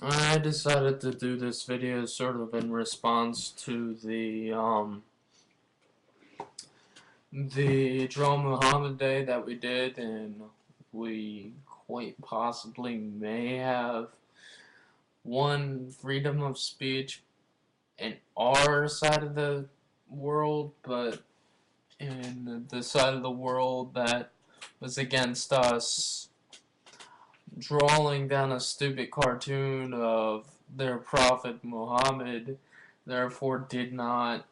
I decided to do this video sort of in response to the Jalal Muhammad Day that we did, and we quite possibly may have won freedom of speech in our side of the world, but in the side of the world that was against us, drawing down a stupid cartoon of their prophet Muhammad, therefore did not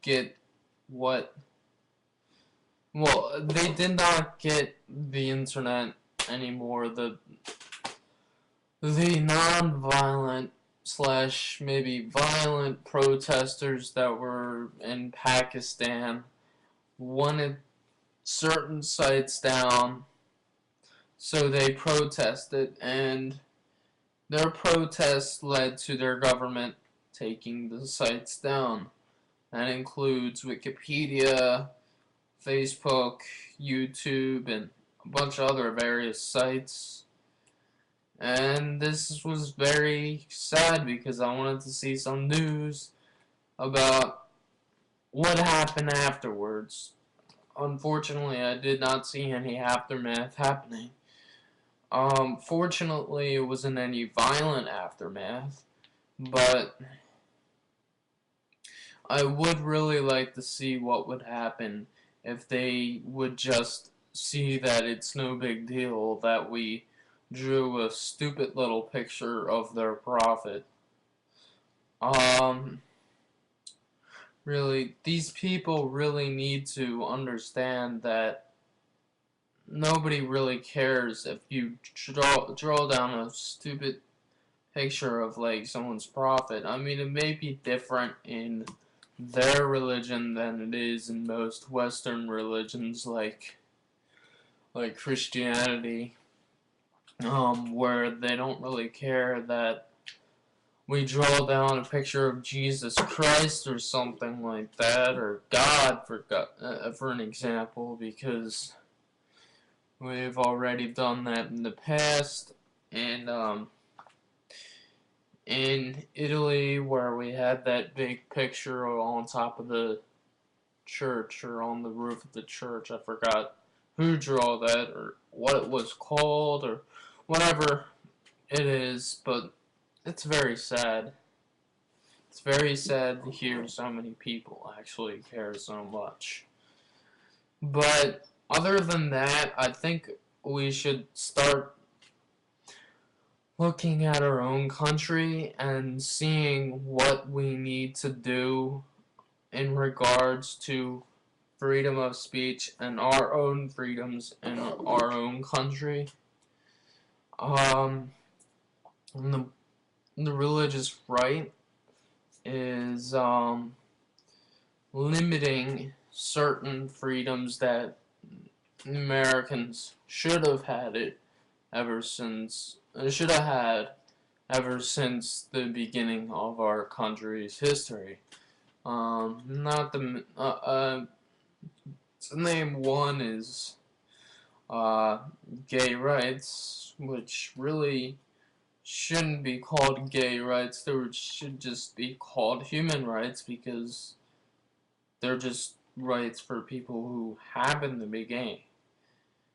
get what. Well, they did not get the internet anymore. The non-violent slash maybe violent protesters that were in Pakistan wanted certain sites down, so they protested, and their protests led to their government taking the sites down. That includes Wikipedia, Facebook, YouTube, and a bunch of other various sites. And this was very sad because I wanted to see some news about what happened afterwards. Unfortunately, I did not see any aftermath happening. Fortunately, it wasn't any violent aftermath, but I would really like to see what would happen if they would just see that it's no big deal that we drew a stupid little picture of their prophet. Um, really, these people really need to understand that nobody really cares if you draw down a stupid picture of like someone's prophet. I mean, it may be different in their religion than it is in most Western religions, like Christianity, where they don't really care that we draw down a picture of Jesus Christ or something like that, or God for an example, because we've already done that in the past, and in Italy, where we had that big picture on top of the church or on the roof of the church. I forgot who drew that or what it was called or whatever it is, but it's very sad. It's very sad to hear so many people actually care so much. But other than that, I think we should start looking at our own country and seeing what we need to do in regards to freedom of speech and our own freedoms in our own country. Um, the, the religious right is limiting certain freedoms that Americans should have had it ever since should have had ever since the beginning of our country's history. Not the to name one is gay rights, which really shouldn't be called gay rights. They should just be called human rights because they're just rights for people who happen to be gay.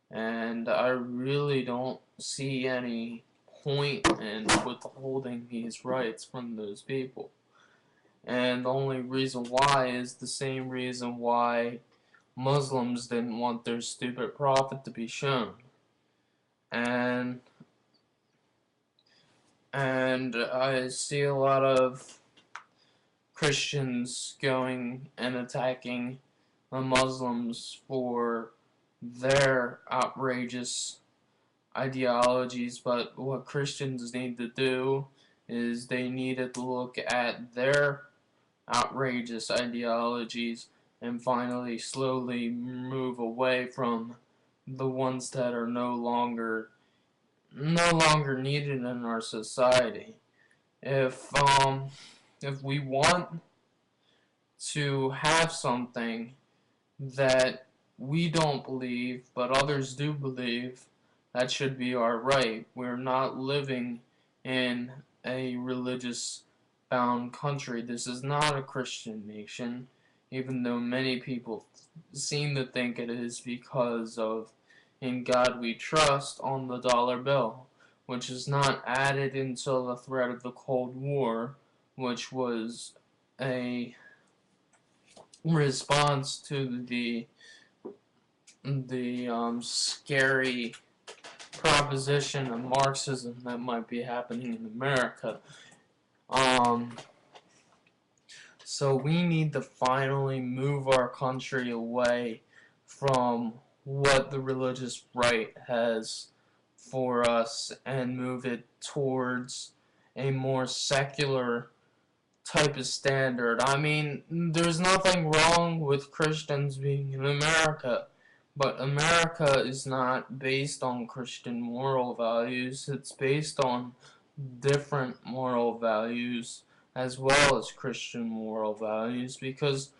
And I really don't see any point in withholding these rights from those people. And the only reason why is the same reason why Muslims didn't want their stupid prophet to be shown. And I see a lot of Christians going and attacking the Muslims for their outrageous ideologies, but what Christians need to do is they needed to look at their outrageous ideologies and finally slowly move away from the ones that are no longer needed in our society. If we want to have something that we don't believe but others do believe, that should be our right. We're not living in a religious bound country. This is not a Christian nation, even though many people seem to think it is because of "In God We Trust" on the dollar bill, which is not added until the threat of the Cold War, which was a response to the scary proposition of Marxism that might be happening in America. So we need to finally move our country away from what the religious right has for us and move it towards a more secular type of standard. I mean, there's nothing wrong with Christians being in America, but America is not based on Christian moral values. It's based on different moral values as well as Christian moral values, because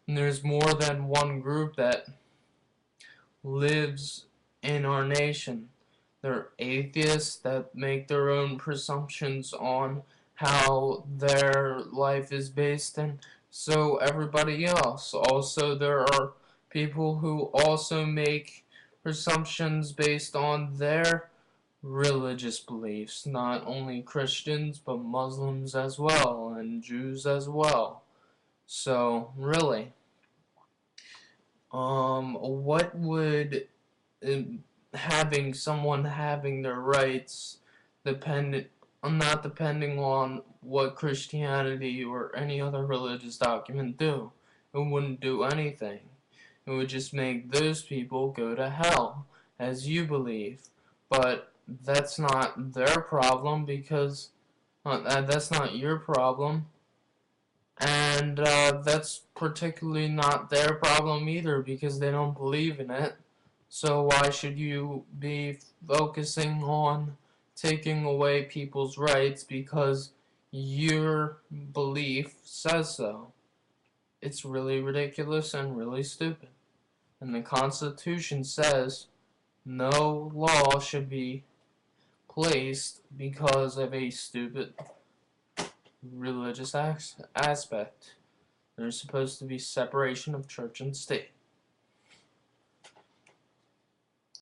there's more than one group that lives in our nation. There are atheists that make their own presumptions on how their life is based, and so everybody else. Also, there are people who also make presumptions based on their religious beliefs, not only Christians, but Muslims as well, and Jews as well. So, really, what would having someone having their rights not depending on what Christianity or any other religious document do? It wouldn't do anything. It would just make those people go to hell, as you believe. But that's not their problem, because that's not your problem. And that's particularly not their problem either, because they don't believe in it. So why should you be focusing on taking away people's rights because your belief says so? It's really ridiculous and really stupid. And the Constitution says no law should be placed because of a stupid religious aspect. There's supposed to be separation of church and state.